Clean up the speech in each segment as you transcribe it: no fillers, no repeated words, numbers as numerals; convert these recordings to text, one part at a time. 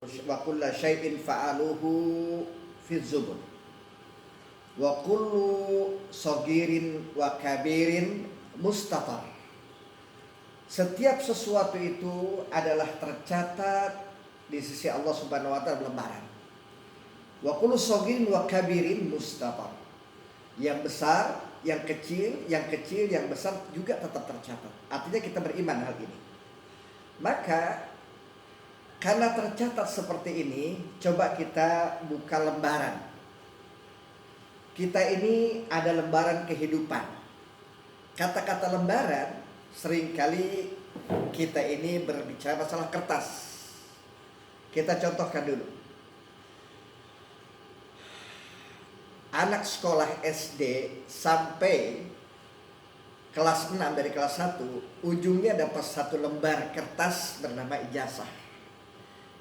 wa kullu syai'in fa'aluhu fi zubur wa kullu sagirin wa kabirin mustatar. Setiap sesuatu itu adalah tercatat di sisi Allah Subhanahu wa taala lembaran. Wa kullu sagirin wa kabirin mustatar. Yang besar, yang kecil, yang besar juga tetap tercatat. Artinya kita beriman hal ini. Maka karena tercatat seperti ini, coba kita buka lembaran. Kita ini ada lembaran kehidupan. Kata-kata lembaran seringkali kita ini berbicara masalah kertas. Kita contohkan dulu. Anak sekolah SD sampai kelas 6 dari kelas 1, ujungnya dapat satu lembar kertas bernama ijazah.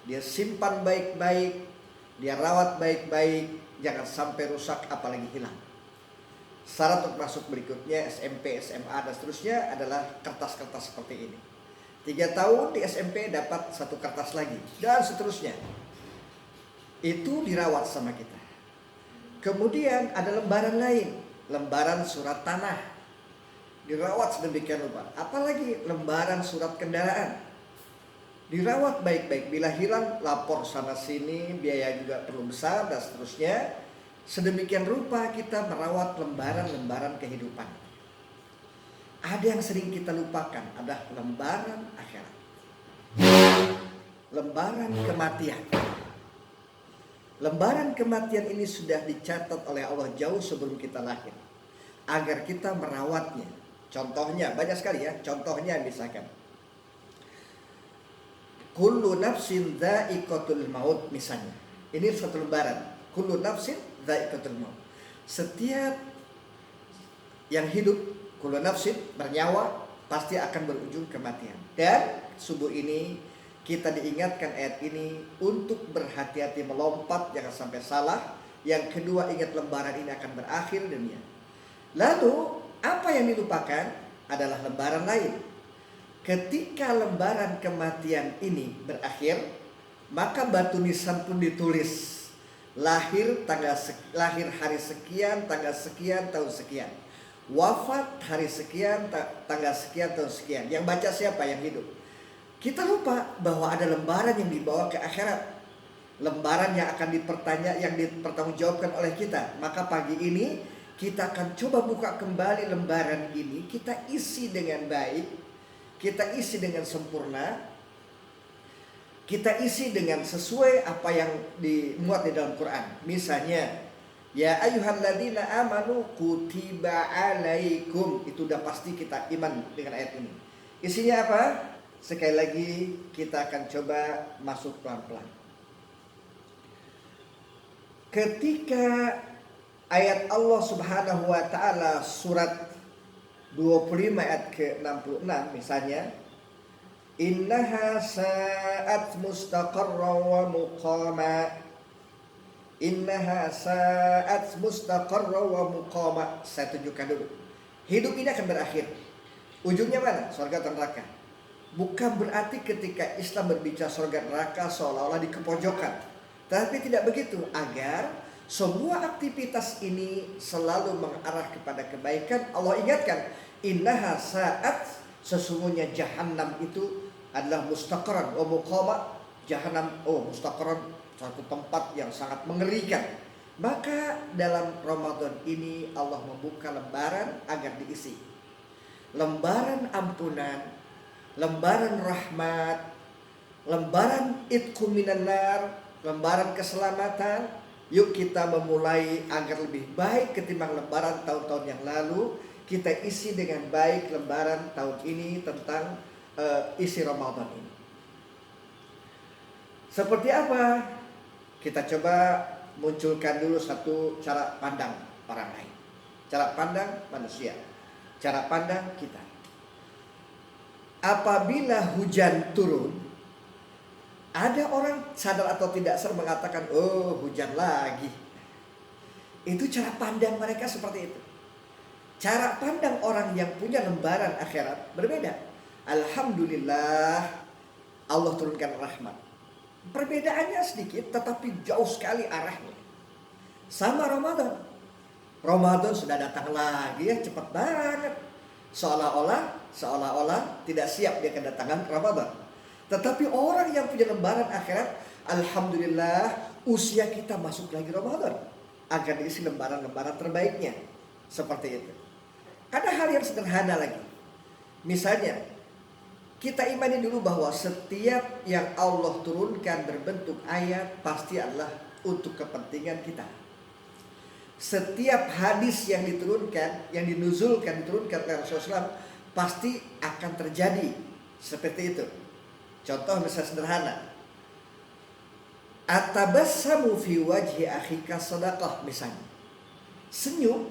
Dia simpan baik-baik, dia rawat baik-baik, jangan sampai rusak apalagi hilang. Syarat untuk masuk berikutnya SMP, SMA dan seterusnya adalah kertas-kertas seperti ini. 3 tahun di SMP dapat satu kertas lagi dan seterusnya. Itu dirawat sama kita. Kemudian ada lembaran lain, lembaran surat tanah. Dirawat sedemikian rupa. Apalagi lembaran surat kendaraan. Dirawat baik-baik, bila hilang lapor sana sini, biaya juga perlu besar dan seterusnya. Sedemikian rupa kita merawat lembaran-lembaran kehidupan. Ada yang sering kita lupakan, ada lembaran akhirat, lembaran kematian. Lembaran kematian ini sudah dicatat oleh Allah jauh sebelum kita lahir, agar kita merawatnya. Contohnya banyak sekali ya, contohnya misalkan kullu nafsin dha'iqatul maut misalnya. Ini satu lembaran. Kullu nafsin dha'iqatul maut. Setiap yang hidup, kullu nafsin bernyawa pasti akan berujung kematian. Dan subuh ini kita diingatkan ayat ini untuk berhati-hati melompat, jangan sampai salah. Yang kedua, ingat lembaran ini akan berakhir dunia. Lalu apa yang dilupakan adalah lembaran lain. Ketika lembaran kematian ini berakhir, maka batu nisan pun ditulis. Lahir hari sekian, tanggal sekian, tahun sekian. Wafat hari sekian, tanggal sekian, tahun sekian. Yang baca siapa? Yang hidup. Kita lupa bahwa ada lembaran yang dibawa ke akhirat. Lembaran yang akan yang dipertanggungjawabkan oleh kita. Maka pagi ini kita akan coba buka kembali lembaran ini. Kita isi dengan baik. Kita isi dengan sempurna. Kita isi dengan sesuai apa yang dimuat di dalam Quran. Misalnya, ya ayyuhalladzina amanu kutiba alaikum. Itu udah pasti kita iman dengan ayat ini. Isinya apa? Sekali lagi kita akan coba masuk pelan-pelan. Ketika ayat Allah Subhanahu wa taala surat 25 ayat ke-66 misalnya, innaha sa'at mustaqarra wa muqama. Innaha sa'at mustaqarra wa muqama. Saya tunjukkan dulu. Hidup ini akan berakhir. Ujungnya mana? Surga atau neraka? Bukan berarti ketika Islam berbicara surga neraka seolah-olah di kepojokan. Tapi tidak begitu. Agar semua aktivitas ini selalu mengarah kepada kebaikan. Allah ingatkan, innaha sa'at, sesungguhnya jahannam itu adalah mustaqarran wa muqama. Jahannam, mustaqarran, satu tempat yang sangat mengerikan. Maka dalam Ramadan ini Allah membuka lembaran agar diisi. Lembaran ampunan, lembaran rahmat, lembaran itqu minan nar, lembaran keselamatan. Yuk kita memulai agar lebih baik ketimbang lembaran tahun-tahun yang lalu. Kita isi dengan baik lembaran tahun ini tentang isi Ramadan ini. Seperti apa? Kita coba munculkan dulu satu cara pandang orang lain. Cara pandang manusia. Cara pandang kita. Apabila hujan turun, ada orang sadar atau tidak sadar mengatakan, oh hujan lagi. Itu cara pandang mereka seperti itu. Cara pandang orang yang punya lembaran akhirat berbeda. Alhamdulillah Allah turunkan rahmat. Perbedaannya sedikit tetapi jauh sekali arahnya. Sama Ramadan. Ramadan sudah datang lagi ya, cepat banget. Seolah-olah tidak siap dia kedatangan Ramadan. Tetapi orang yang punya lembaran akhirat, alhamdulillah usia kita masuk lagi Ramadan. Agar diisi lembaran-lembaran terbaiknya. Seperti itu. Ada hal yang sederhana lagi. Misalnya, kita imani dulu bahwa setiap yang Allah turunkan berbentuk ayat pasti adalah untuk kepentingan kita. Setiap hadis yang diturunkan, yang diturunkan oleh Rasulullah SAW pasti akan terjadi seperti itu. Contoh misalnya sederhana, atabassamu fi wajhi akhika sadaqah misalnya. Senyum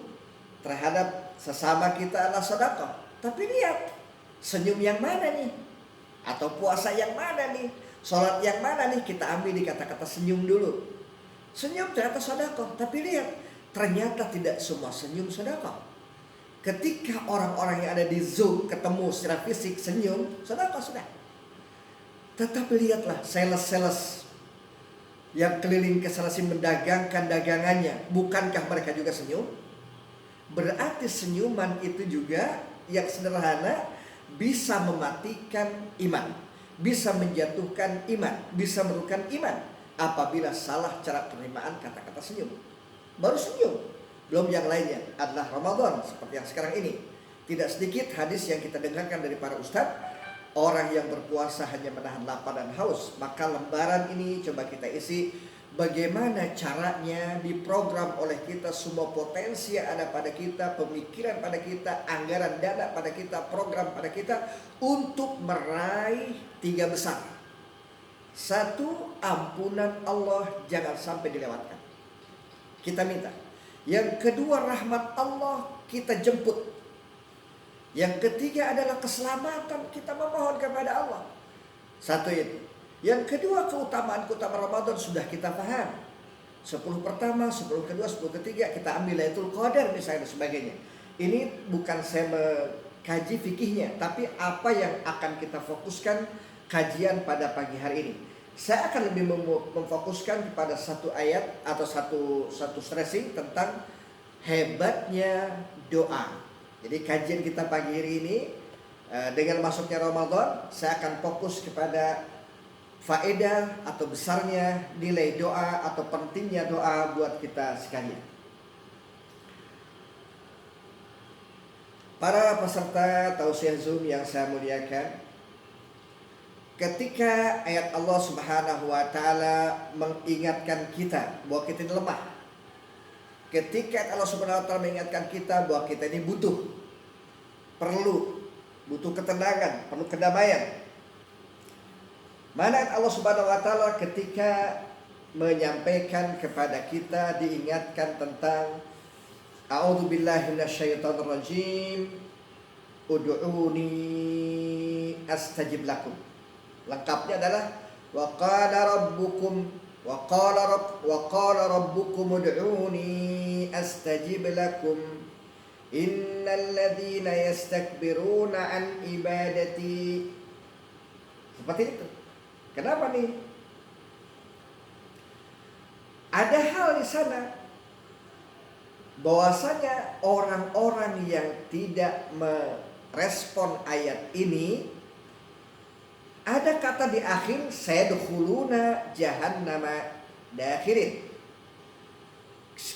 terhadap sesama kita adalah sedekah. Tapi lihat, senyum yang mana nih? Atau puasa yang mana nih? Sholat yang mana nih? Kita ambil di kata-kata senyum dulu. Senyum ternyata sedekah. Tapi lihat, ternyata tidak semua senyum sedekah. Ketika orang-orang yang ada di Zoom ketemu secara fisik senyum, sedekah sudah. Tetapi lihatlah sales-sales yang keliling ke sana mendagangkan dagangannya, bukankah mereka juga senyum? Berarti senyuman itu juga yang sederhana bisa mematikan iman, bisa menjatuhkan iman, bisa merugikan iman apabila salah cara penerimaan kata-kata senyum. Baru senyum, belum yang lainnya adalah Ramadan seperti yang sekarang ini. Tidak sedikit hadis yang kita dengarkan dari para ustadz, orang yang berpuasa hanya menahan lapar dan haus. Maka lembaran ini coba kita isi bagaimana caranya diprogram oleh kita semua potensi yang ada pada kita, pemikiran pada kita, anggaran dana pada kita, program pada kita untuk meraih 3 besar. 1, ampunan Allah jangan sampai dilewatkan. Kita minta. Yang kedua, rahmat Allah kita jemput. Yang ketiga adalah keselamatan, kita memohon kepada Allah. 1 itu. Yang kedua, keutamaan Ramadan sudah kita paham. 10 pertama, 10 kedua, 10 ketiga kita ambil Lailatul Qadar misalnya dan sebagainya. Ini bukan saya mengkaji fikihnya, tapi apa yang akan kita fokuskan kajian pada pagi hari ini. Saya akan lebih memfokuskan kepada satu ayat atau satu stressing tentang hebatnya doa. Jadi kajian kita pagi hari ini dengan masuknya Ramadan, saya akan fokus kepada faedah atau besarnya nilai doa atau pentingnya doa buat kita sekalian. Para peserta tausiah Zoom yang saya muliakan, ketika ayat Allah Subhanahu wa taala mengingatkan kita bahwa kita ini lemah. Ketika Allah Subhanahu wa taala mengingatkan kita bahwa kita ini butuh ketenangan, perlu kedamaian. Mana Allah Subhanahu wa taala ketika menyampaikan kepada kita, diingatkan tentang a'udzubillahi minasyaitonir rajim, ud'uni astajib lakum. Lengkapnya adalah wa qala rabbukum ud'uni astajib lakum innal ladzina yastakbiruna an ibadati. Seperti itu. Kenapa nih? Ada hal di sana bahwasanya orang-orang yang tidak merespon ayat ini, ada kata di akhir sayadkhuluna jahannama dakhirin.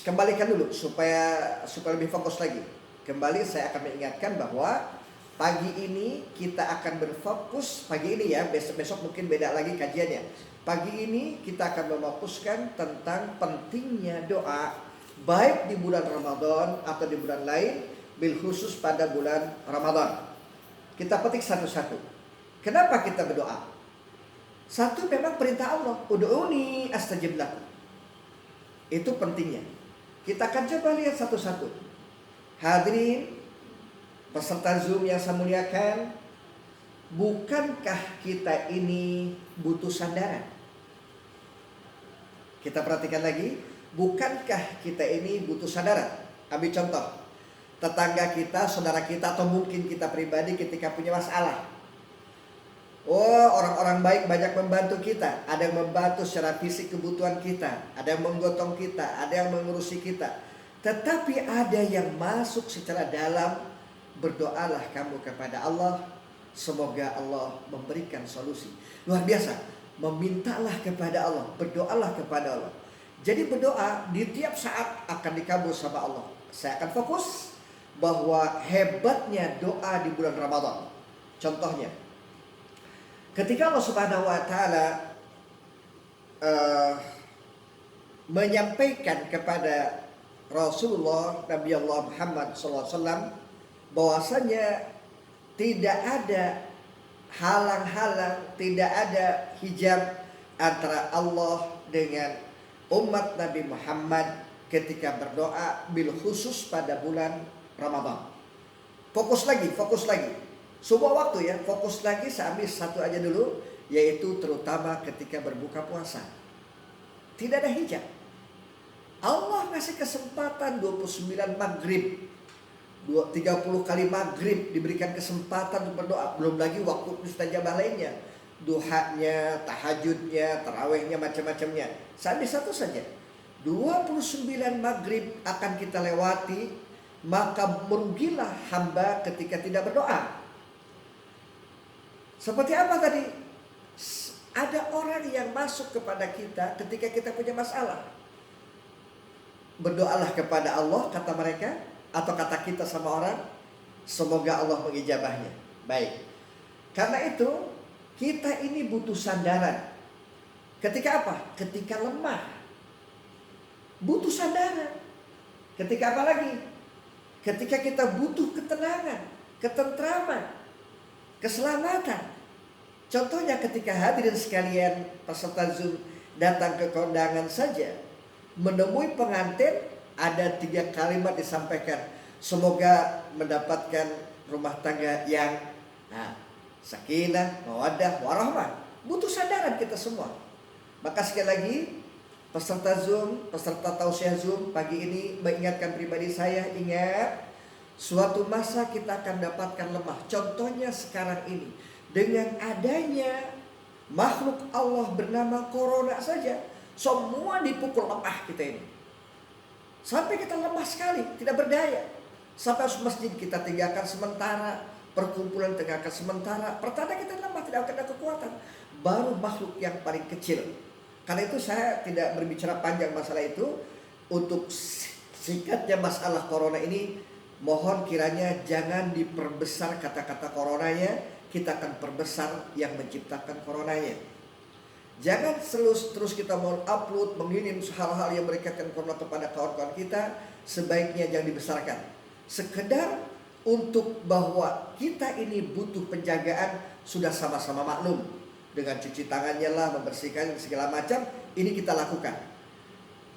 Kembalikan dulu supaya lebih fokus lagi. Kembali saya akan mengingatkan bahwa pagi ini kita akan berfokus, pagi ini ya, besok mungkin beda lagi kajiannya. Pagi ini kita akan memfokuskan tentang pentingnya doa, baik di bulan Ramadan atau di bulan lain, bil khusus pada bulan Ramadan. Kita petik satu-satu. Kenapa kita berdoa? 1, memang perintah Allah, ud'uni astajib lakum. Itu pentingnya. Kita akan coba lihat satu-satu. Hadirin peserta Zoom yang saya muliakan, bukankah kita ini butuh sandaran? Kita perhatikan lagi, bukankah kita ini butuh sandaran? Ambil contoh, tetangga kita, saudara kita, atau mungkin kita pribadi ketika punya masalah. Oh, orang-orang baik banyak membantu kita. Ada yang membantu secara fisik kebutuhan kita, ada yang menggotong kita, ada yang mengurusi kita. Tetapi ada yang masuk secara dalam. Berdoalah kamu kepada Allah, semoga Allah memberikan solusi. Luar biasa. Memintalah kepada Allah, berdoalah kepada Allah. Jadi berdoa di tiap saat akan dikabul sama Allah. Saya akan fokus bahwa hebatnya doa di bulan Ramadan. Contohnya, ketika Allah Subhanahu wa taala menyampaikan kepada Rasulullah Nabi Allah Muhammad SAW bahwasanya tidak ada halang-halang, tidak ada hijab antara Allah dengan umat Nabi Muhammad ketika berdoa bil khusus pada bulan Ramadan. Fokus lagi. Sebuah waktu ya, fokus lagi, saya ambil satu aja dulu, yaitu terutama ketika berbuka puasa. Tidak ada hijab. Allah ngasih kesempatan 29 maghrib, 30 kali maghrib diberikan kesempatan untuk berdoa. Belum lagi waktu mustajabah lainnya, duhanya, tahajudnya, tarawehnya, macam-macamnya. Saya ambil satu saja. 29 maghrib akan kita lewati, maka merugilah hamba ketika tidak berdoa. Seperti apa tadi? Ada orang yang masuk kepada kita ketika kita punya masalah. Berdoalah kepada Allah, kata mereka, atau kata kita sama orang, semoga Allah mengijabahnya. Baik. Karena itu, kita ini butuh sandaran. Ketika apa? Ketika lemah. Butuh sandaran. Ketika apa lagi? Ketika kita butuh ketenangan, ketentraman, keselamatan. Contohnya ketika hadirin sekalian peserta Zoom datang ke kondangan saja, menemui pengantin, ada 3 kalimat disampaikan. Semoga mendapatkan rumah tangga yang sakinah, mawaddah, warahmah. Butuh sandaran kita semua. Maka sekali lagi, peserta Zoom, peserta tausiah Zoom pagi ini mengingatkan pribadi saya, ingat, suatu masa kita akan dapatkan lemah. Contohnya sekarang ini, dengan adanya makhluk Allah bernama corona saja, semua dipukul lemah kita ini. Sampai kita lemah sekali, tidak berdaya. Sampai harus masjid kita tinggalkan sementara, perkumpulan tinggalkan sementara. Pertanda kita lemah, tidak akan ada kekuatan. Baru makhluk yang paling kecil. Karena itu saya tidak berbicara panjang masalah itu. Untuk singkatnya masalah corona ini, mohon kiranya jangan diperbesar kata-kata coronanya. Kita akan perbesar yang menciptakan coronanya. Jangan terus kita mau upload, mengirim hal-hal yang berkaitan corona kepada kawan-kawan kita. Sebaiknya jangan dibesarkan. Sekedar untuk bahwa kita ini butuh penjagaan, sudah sama-sama maklum. Dengan cuci tangannya lah, membersihkan segala macam, ini kita lakukan.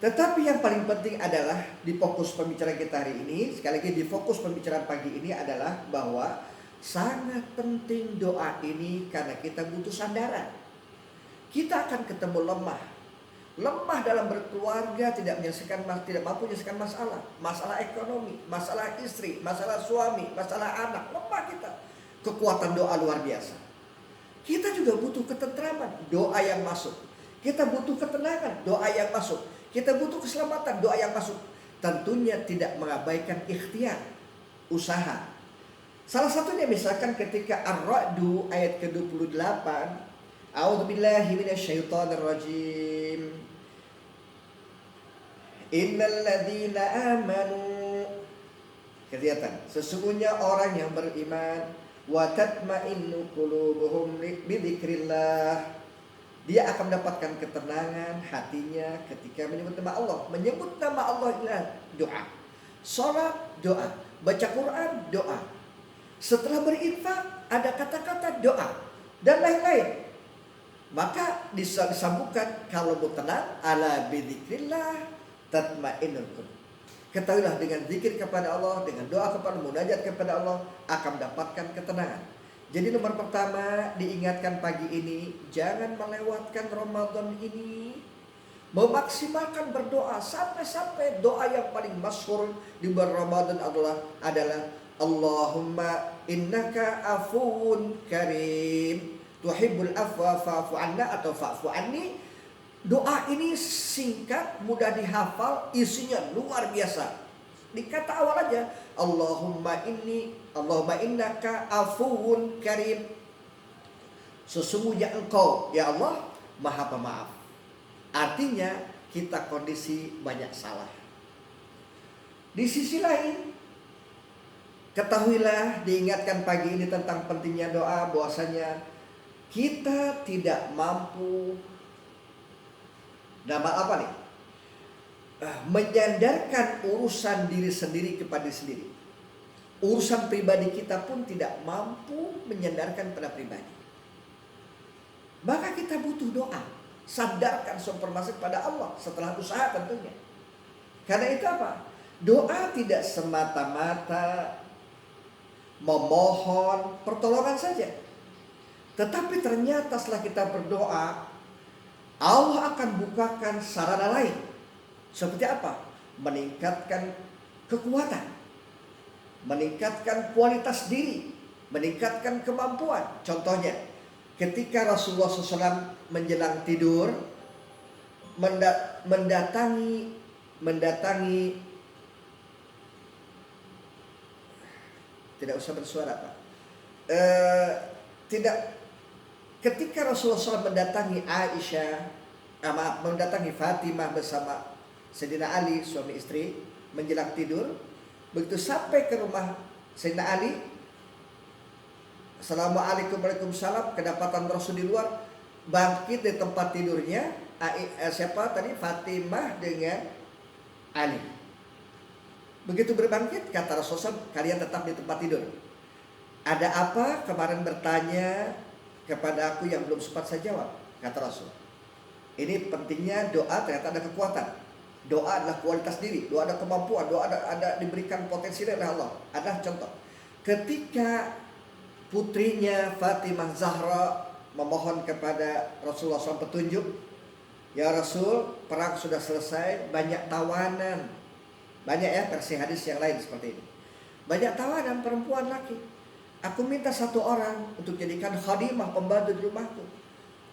Tetapi yang paling penting adalah di fokus pembicaraan kita hari ini, sekali lagi di fokus pembicaraan pagi ini adalah bahwa sangat penting doa ini karena kita butuh sandaran. Kita akan ketemu lemah. Lemah dalam berkeluarga, tidak mampu menyelesaikan masalah. Masalah ekonomi, masalah istri, masalah suami, masalah anak. Lemah kita. Kekuatan doa luar biasa. Kita juga butuh ketentraman, doa yang masuk. Kita butuh ketenangan, doa yang masuk. Kita butuh keselamatan, doa yang masuk. Tentunya tidak mengabaikan ikhtiar, usaha. Salah satunya misalkan ketika Ar-Ra'du ayat ke-28, A'udzubillahi minasyaitonirrajim. Innal ladzina amanu, kelihatan sesungguhnya orang yang beriman, wa tatma'innu qulubuhum bidzikrillah, dia akan mendapatkan ketenangan hatinya ketika menyebut nama Allah. Menyebut nama Allah adalah doa. Salat doa, baca Quran doa. Setelah berinfak ada kata-kata doa dan lain-lain. Maka disambungkan, kalau mau tenang, ala bidzikrillah tatmainnul qulub. Ketahuilah dengan zikir kepada Allah, dengan doa kepada munajat kepada Allah akan mendapatkan ketenangan. Jadi nomor pertama diingatkan pagi ini, jangan melewatkan Ramadan ini, memaksimalkan berdoa sampai doa yang paling masyhur di bulan Ramadan adalah Allahumma innaka afuwun karim. tuhibbul afwa fa'fu anna atau fa'fu anni. Doa ini singkat, mudah dihafal, isinya luar biasa. Di kata awal aja, Allahumma innaka afuwun karim. Sesungguhnya engkau ya Allah maha pemaaf. Artinya kita kondisi banyak salah. Di sisi lain, ketahuilah, diingatkan pagi ini tentang pentingnya doa, bahwasanya kita tidak mampu dalam apa nih? Menyandarkan urusan diri sendiri kepada diri sendiri. Urusan pribadi kita pun tidak mampu menyandarkan pada pribadi. Maka kita butuh doa. Sandarkan semua permasalahan pada Allah setelah usaha tentunya. Karena itu apa? Doa tidak semata-mata memohon pertolongan saja. Tetapi ternyata setelah kita berdoa, Allah akan bukakan sarana lain. Seperti apa? Meningkatkan kekuatan, meningkatkan kualitas diri, meningkatkan kemampuan. Contohnya, ketika Rasulullah SAW menjelang tidur, mendatangi tidak usah bersuara Pak. Ketika Rasulullah SAW mendatangi mendatangi Fatimah bersama Sayyidina Ali, suami istri, menjelang tidur, begitu sampai ke rumah Sayyidina Ali, Assalamualaikum Waalaikumsalam, kedapatan Rasul di luar, bangkit di tempat tidurnya, siapa tadi? Fatimah dengan Ali. Begitu berbangkit, kata Rasulullah, kalian tetap di tempat tidur. Ada apa? Kemarin bertanya kepada aku yang belum sempat saya jawab, kata Rasul. Ini pentingnya doa, ternyata ada kekuatan. Doa adalah kualitas diri, doa ada kemampuan, doa ada diberikan potensi dari Allah. Ada contoh, ketika putrinya Fatimah Zahra memohon kepada Rasulullah SAW petunjuk, ya Rasul, perang sudah selesai, banyak tawanan, banyak ya versi hadis yang lain seperti ini, banyak tawanan perempuan laki. Aku minta satu orang untuk jadikan khadimah, pembantu di rumahku.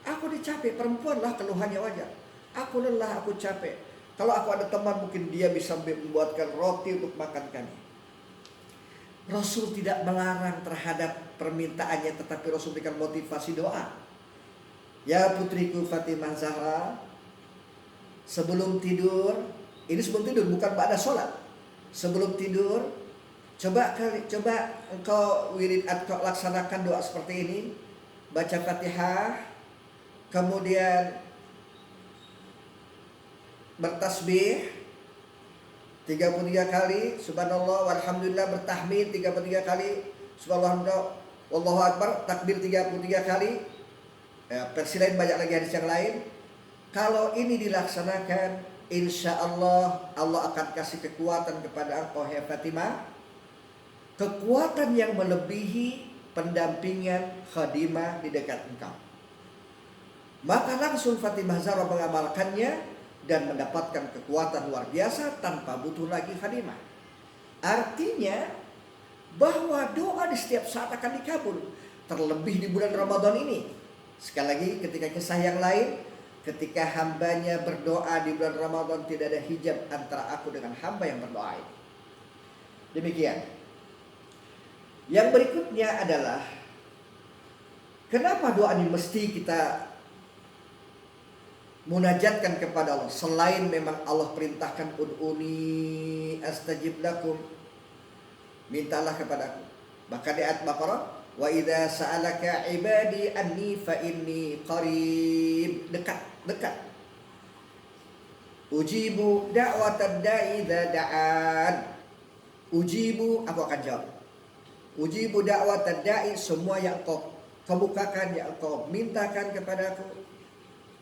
Aku dicapek, perempuanlah keluhannya wajar. Aku lelah, aku capek. Kalau aku ada teman, mungkin dia bisa membuatkan roti untuk makan kami. Rasul tidak melarang terhadap permintaannya, tetapi Rasul berikan motivasi doa. Ya putriku Fatimah Zahra, sebelum tidur, ini sebelum tidur, bukan ba'da sholat. Sebelum tidur, coba engkau wirid atau laksanakan doa seperti ini. Baca Fatihah, kemudian bertasbih 33 kali, subhanallah walhamdulillah, bertahmid 33 kali, subhanallah wallahu akbar, takbir 33 kali. Versi lain banyak lagi hadis yang lain. Kalau ini dilaksanakan, insya Allah Allah akan kasih kekuatan kepada engkau ya Fatimah, kekuatan yang melebihi pendampingan khadimah di dekat engkau. Maka langsung Fatimah Zahra mengamalkannya dan mendapatkan kekuatan luar biasa tanpa butuh lagi khadimah. Artinya bahwa doa di setiap saat akan dikabul, terlebih di bulan Ramadan ini. Sekali lagi, ketika kisah yang lain, ketika hambanya berdoa di bulan Ramadan, tidak ada hijab antara aku dengan hamba yang berdoa ini. Demikian. Yang berikutnya adalah, kenapa doa ini mesti kita munajatkan kepada Allah, selain memang Allah perintahkan ud'uni astajib lakum, mintalah kepadaku. Bahkan di ayat Baqarah, wa idza sa'alaka ibadi anni fa inni qarib, dekat. Ujibu da'watad da'i idza da'an. Ujibu, aku akan jawab. Ujibu da'watad da'i, semua yang kau kemukakan, yang kau mintakan kepadaku.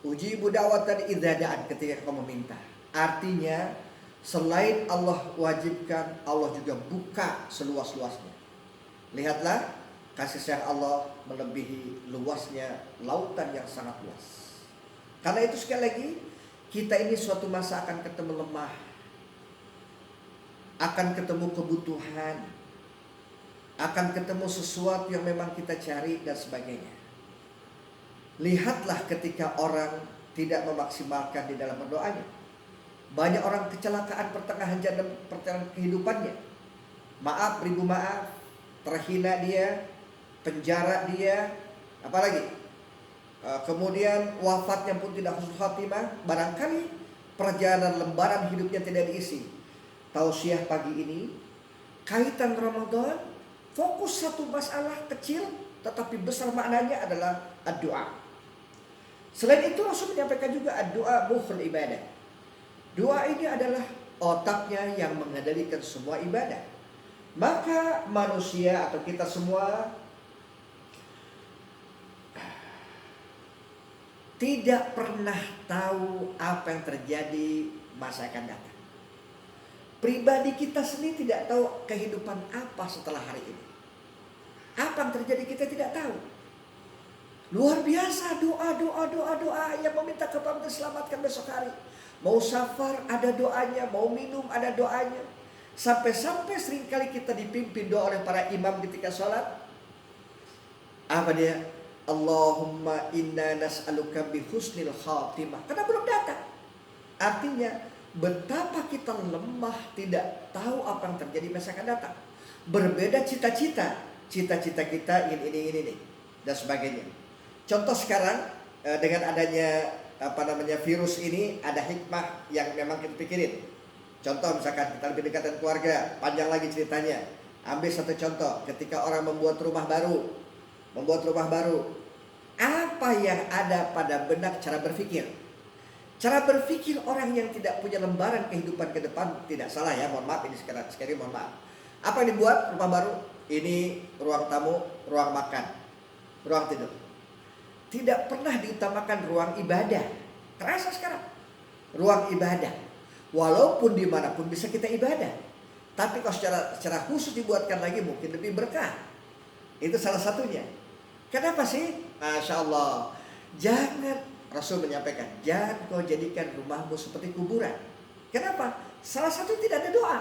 Ujibu da'watan idza da'an, ketika kau meminta. Artinya selain Allah wajibkan, Allah juga buka seluas-luasnya. Lihatlah kasih sayang Allah melebihi luasnya lautan yang sangat luas. Karena itu sekali lagi, kita ini suatu masa akan ketemu lemah, akan ketemu kebutuhan, akan ketemu sesuatu yang memang kita cari dan sebagainya. Lihatlah ketika orang tidak memaksimalkan di dalam berdoanya. Banyak orang kecelakaan pertengahan jalan perjalanan kehidupannya. Maaf, ribu maaf, terhina dia, penjara dia, apalagi kemudian wafatnya pun tidak husnul khatimah. Barangkali perjalanan lembaran hidupnya tidak diisi. Tausiah pagi ini, kaitan Ramadan, fokus satu masalah kecil tetapi besar maknanya adalah doa. Selain itu Rasul menyampaikan juga doa mukhul ibadah. Doa ini adalah otaknya yang mengendalikan semua ibadah. Maka manusia atau kita semua tidak pernah tahu apa yang terjadi masa akan datang. Pribadi kita sendiri tidak tahu kehidupan apa setelah hari ini. Apa yang terjadi kita tidak tahu. Luar biasa doa yang meminta kepada diselamatkan besok hari. Mau safar ada doanya, mau minum ada doanya. Sampai-sampai seringkali kita dipimpin doa oleh para imam ketika sholat. Apa dia? Allahumma inna nas'aluka bihusnil khatimah. Karena belum datang. Artinya betapa kita lemah tidak tahu apa yang terjadi masa akan datang. Berbeda cita-cita. Cita-cita kita ingin ini dan sebagainya. Contoh sekarang dengan adanya virus ini ada hikmah yang memang kita pikirin. Contoh misalkan kita lebih dekat dengan keluarga, panjang lagi ceritanya. Ambil satu contoh, ketika orang membuat rumah baru. Apa yang ada pada benak cara berpikir? Cara berpikir orang yang tidak punya lembaran kehidupan ke depan tidak salah ya, mohon maaf ini sekali mohon maaf. Apa yang dibuat rumah baru? Ini ruang tamu, ruang makan, ruang tidur. Tidak pernah diutamakan ruang ibadah. Terasa sekarang ruang ibadah. Walaupun dimanapun bisa kita ibadah, tapi kalau secara khusus dibuatkan lagi mungkin lebih berkah. Itu salah satunya. Kenapa sih? Masya Allah. Jangan, Rasul menyampaikan, jangan kau jadikan rumahmu seperti kuburan. Kenapa? Salah satu tidak ada doa,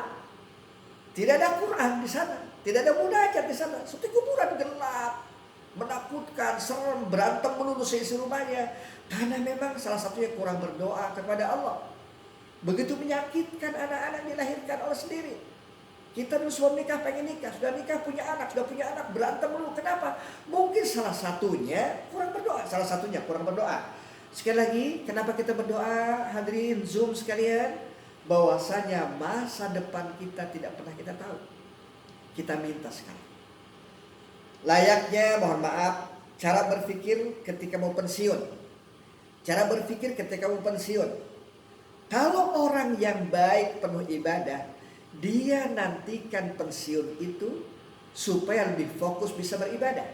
tidak ada Quran di sana, tidak ada munajat di sana. Seperti kuburan gelap, menakutkan, serem, berantem melulu seisi rumahnya. Karena memang salah satunya kurang berdoa kepada Allah. Begitu menyakitkan anak-anak dilahirkan oleh sendiri. Kita dulu sebelum nikah pengen nikah, sudah nikah punya anak berantem dulu. Kenapa? Mungkin salah satunya kurang berdoa. Sekali lagi, kenapa kita berdoa? Hadirin Zoom sekalian, bahwasanya masa depan kita tidak pernah kita tahu. Kita minta sekarang. Layaknya, mohon maaf, cara berpikir ketika mau pensiun. Kalau orang yang baik penuh ibadah, dia nantikan pensiun itu supaya lebih fokus bisa beribadah.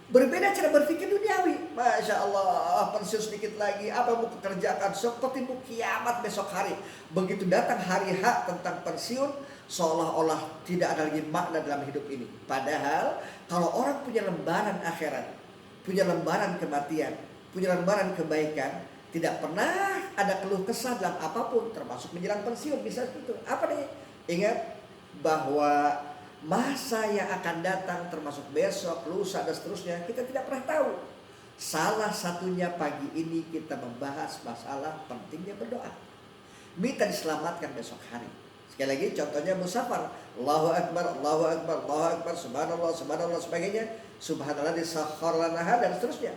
Berbeda cara berpikir duniawi. Masya Allah, pensiun sedikit lagi, apa mau kerjakan seperti mau kiamat besok hari. Begitu datang hari H tentang pensiun, seolah-olah tidak ada lagi makna dalam hidup ini. Padahal kalau orang punya lembaran akhirat, punya lembaran kematian, punya lembaran kebaikan, tidak pernah ada keluh kesah dalam apapun, termasuk menjelang pensiun bisa itu. Apa nih? Ingat bahwa masa yang akan datang, termasuk besok, lusa dan seterusnya, kita tidak pernah tahu. Salah satunya pagi ini kita membahas masalah pentingnya berdoa. Minta diselamatkan besok hari. Sekali lagi contohnya musafar, Allahu Akbar, subhanallah, sebagainya, subhanallah disakhkhar lana dan seterusnya.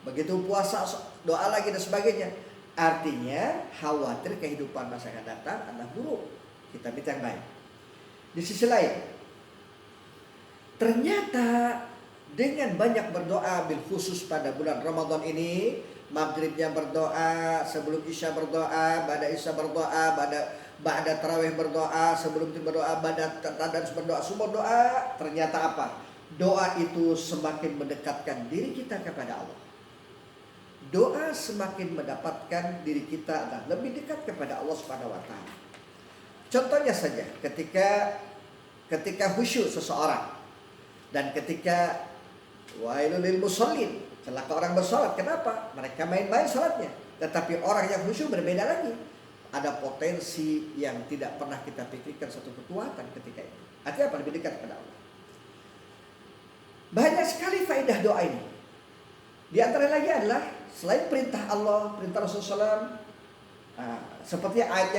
Begitu puasa doa lagi dan sebagainya. Artinya khawatir kehidupan masa yang datang adalah buruk. Kita minta yang baik. Di sisi lain, ternyata dengan banyak berdoa bil khusus pada bulan Ramadan ini, maghribnya berdoa, sebelum isya berdoa, pada isya berdoa, pada tarawih berdoa, sebelum itu berdoa, pada tadarus berdoa, semua doa. Ternyata apa? Doa itu semakin mendekatkan diri kita kepada Allah. Doa semakin mendapatkan diri kita adalah lebih dekat kepada Allah Subhanahu wa taala. Contohnya saja ketika khusyuk seseorang dan ketika wailul lil musallin, celaka orang bersalat. Kenapa? Mereka main-main salatnya. Tetapi orang yang khusyuk berbeda lagi. Ada potensi yang tidak pernah kita pikirkan, satu kekuatan ketika itu. Artinya apa? Lebih dekat kepada Allah. Banyak sekali faedah doa ini. Di antara lagi adalah selain perintah Allah, perintah Rasulullah SAW, seperti ayat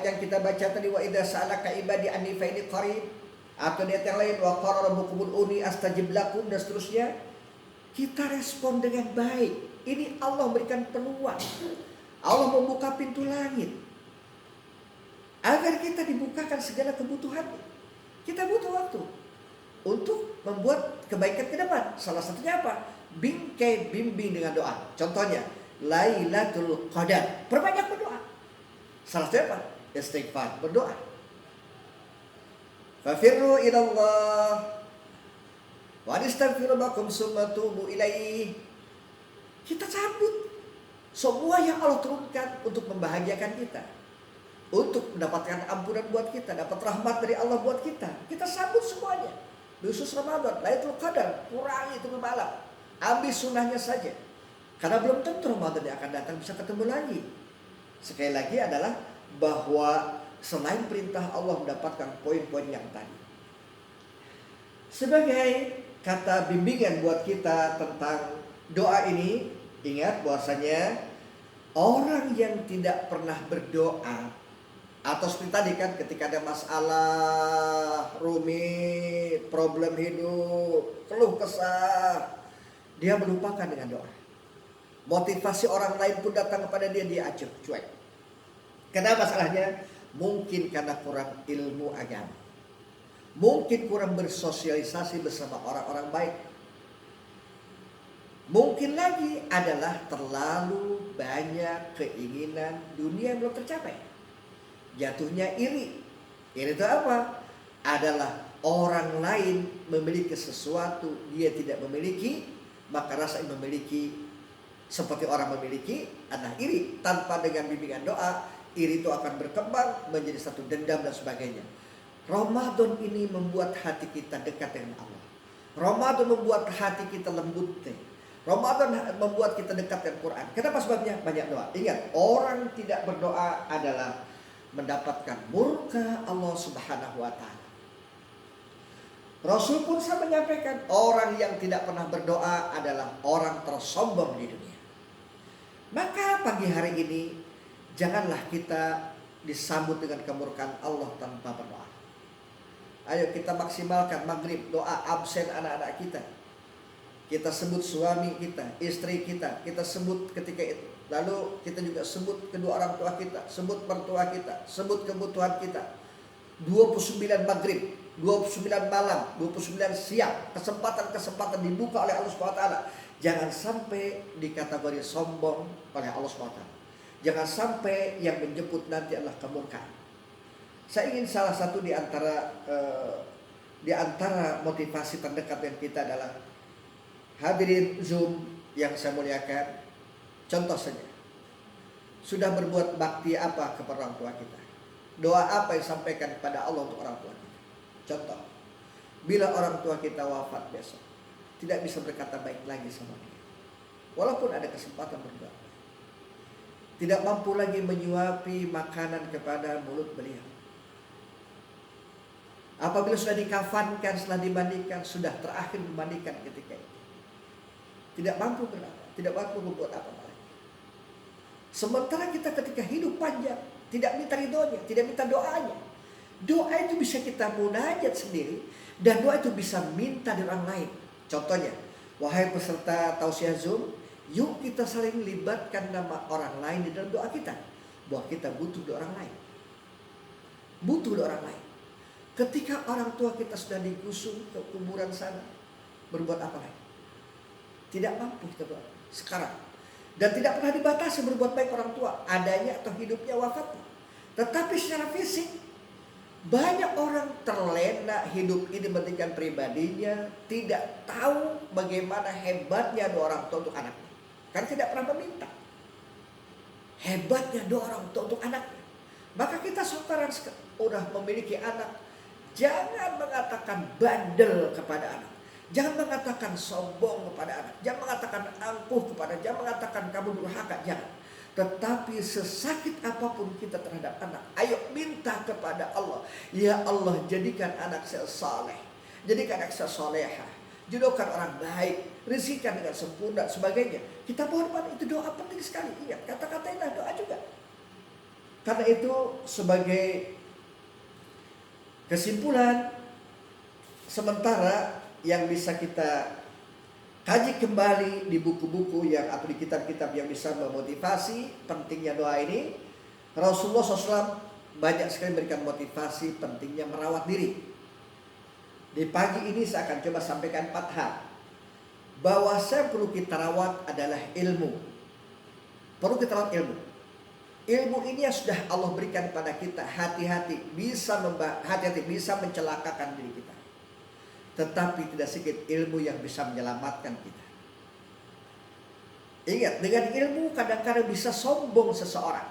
yang kita baca tadi, wa idza sa'alaka ibadi anni fa inni qarib, atau di ayat yang lain wa qala rabbukum ud'uni astajib lakum, dan seterusnya. Kita respon dengan baik. Ini Allah memberikan peluang. Allah membuka pintu langit agar kita dibukakan segala kebutuhan. Kita butuh waktu untuk membuat kebaikan ke depan. Salah satunya apa? Bimbing dengan doa. Contohnya Lailatul Qadar, perbanyak berdoa. Salah satunya apa? Istighfar, berdoa. Fafirru ilallah wa astaghfiru lakum summa tubu ilaih. Kita sambut semua yang Allah turunkan untuk membahagiakan kita, untuk mendapatkan ampunan buat kita, dapat rahmat dari Allah buat kita. Kita sambut semuanya. Khusus Ramadan, Lailatul Qadar, kurangi itu malam. Ambil sunnahnya saja. Karena belum tentu Ramadan yang akan datang bisa ketemu lagi. Sekali lagi adalah bahwa selain perintah Allah mendapatkan poin-poin yang tadi. Sebagai kata bimbingan buat kita tentang doa ini, ingat bahwasanya orang yang tidak pernah berdoa, atau seperti tadi kan, ketika ada masalah rumit, problem hidup, keluh kesah, dia melupakan dengan doa. Motivasi orang lain pun datang kepada dia, dia acuh, cuek. Kenapa masalahnya? Mungkin karena kurang ilmu agama, mungkin kurang bersosialisasi bersama orang-orang baik. Mungkin lagi adalah terlalu banyak keinginan dunia yang belum tercapai. Jatuhnya iri. Iri itu apa? Adalah orang lain memiliki sesuatu dia tidak memiliki, maka rasa yang memiliki seperti orang memiliki adalah iri. Tanpa dengan bimbingan doa, iri itu akan berkembang menjadi satu dendam dan sebagainya. Ramadan ini membuat hati kita dekat dengan Allah. Ramadan membuat hati kita lembut. Ramadan membuat kita dekat dengan Quran. Kenapa sebabnya? Banyak doa. Ingat, orang tidak berdoa adalah mendapatkan murka Allah Subhanahu wa ta'ala. Rasul pun sama menyampaikan, orang yang tidak pernah berdoa adalah orang tersombong di dunia. Maka pagi hari ini janganlah kita disambut dengan kemurkaan Allah tanpa berdoa. Ayo kita maksimalkan maghrib, doa absen anak-anak kita. Kita sebut suami kita, istri kita, kita sebut ketika itu. Lalu kita juga sebut kedua orang tua kita, sebut mertua kita, sebut kebutuhan kita. 29 maghrib, 29 malam, 29 siang, kesempatan-kesempatan dibuka oleh Allah SWT. Jangan sampai dikategori sombong oleh Allah SWT. Jangan sampai yang menjemput nanti adalah kemurkaan. Saya ingin salah satu di antara motivasi terdekat dengan kita adalah hadirin Zoom yang saya muliakan. Contoh saja, sudah berbuat bakti apa kepada orang tua kita? Doa apa yang disampaikan kepada Allah untuk orang tua kita? Contoh, bila orang tua kita wafat besok, tidak bisa berkata baik lagi sama dia, walaupun ada kesempatan berdoa, tidak mampu lagi menyuapi makanan kepada mulut beliau. Apabila sudah dikafankan, setelah dimandikan, sudah terakhir memandikan ketika itu, tidak mampu berdoa, tidak mampu membuat apa-apa lagi. Sementara kita ketika hidup panjang, tidak minta ridhonya, tidak minta doanya. Doa itu bisa kita munajat sendiri, dan doa itu bisa minta dari orang lain. Contohnya, wahai peserta tausiah Zoom, yuk kita saling libatkan nama orang lain di dalam doa kita. Bahwa kita butuh doa orang lain. Butuh doa orang lain. Ketika orang tua kita sudah digusung ke kuburan sana, berbuat apa lagi? Tidak mampu kita doa sekarang. Dan tidak pernah dibatasi berbuat baik orang tua, adanya atau hidupnya, wafatnya. Tetapi secara fisik, banyak orang terlena hidup ini mementingkan pribadinya, tidak tahu bagaimana hebatnya doa orang tua untuk anaknya. Karena tidak pernah meminta. Hebatnya doa orang tua untuk anaknya. Maka kita sekarang sudah memiliki anak, jangan mengatakan bandel kepada anak. Jangan mengatakan sombong kepada anak. Jangan mengatakan angkuh kepada, jangan mengatakan kamu durhaka, jangan. Tetapi sesakit apapun kita terhadap anak, ayo minta kepada Allah. Ya Allah, jadikan anak saya saleh, jadikan anak saya salehah, jodohkan orang baik, rezekikan dengan sempurna, sebagainya. Kita mohon pada itu doa penting sekali. Ingat, kata-kata itu doa juga. Karena itu sebagai kesimpulan sementara yang bisa kita kaji kembali di buku-buku yang atau di kitab-kitab yang bisa memotivasi pentingnya doa ini, Rasulullah SAW banyak sekali memberikan motivasi pentingnya merawat diri. Di pagi ini saya akan coba sampaikan 4 hal. Bahwa yang perlu kita rawat adalah ilmu. Perlu kita rawat ilmu. Ilmu ini yang sudah Allah berikan kepada kita, hati-hati bisa mencelakakan diri kita. Tetapi tidak sedikit ilmu yang bisa menyelamatkan kita. Ingat, dengan ilmu kadang-kadang bisa sombong seseorang.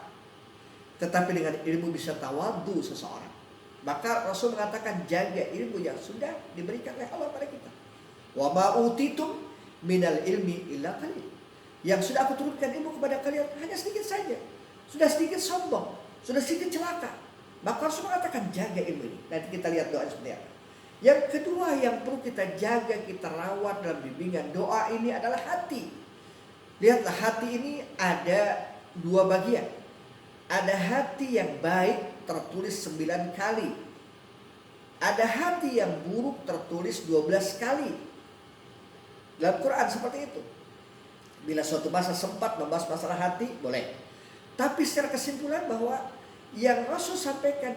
Tetapi dengan ilmu bisa tawadu seseorang. Maka Rasul mengatakan jaga ilmu yang sudah diberikan oleh Allah pada kita. Wa ma utitum minal ilmi illa qalil. Yang sudah aku turunkan ilmu kepada kalian hanya sedikit saja. Sudah sedikit sombong, sudah sedikit celaka. Maka Rasul mengatakan jaga ilmu ini. Nanti kita lihat doa seperti apa. Yang kedua yang perlu kita jaga, kita rawat dalam bimbingan doa ini adalah hati. Lihatlah, hati ini ada 2 bagian. Ada hati yang baik tertulis 9 kali. Ada hati yang buruk tertulis 12 kali. Dalam Quran seperti itu. Bila suatu masa sempat membahas masalah hati, boleh. Tapi secara kesimpulan bahwa yang Rasul sampaikan,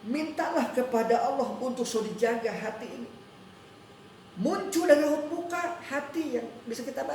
mintalah kepada Allah untuk selalu dijaga hati ini. Muncul dari raut muka hati yang bisa kita baca.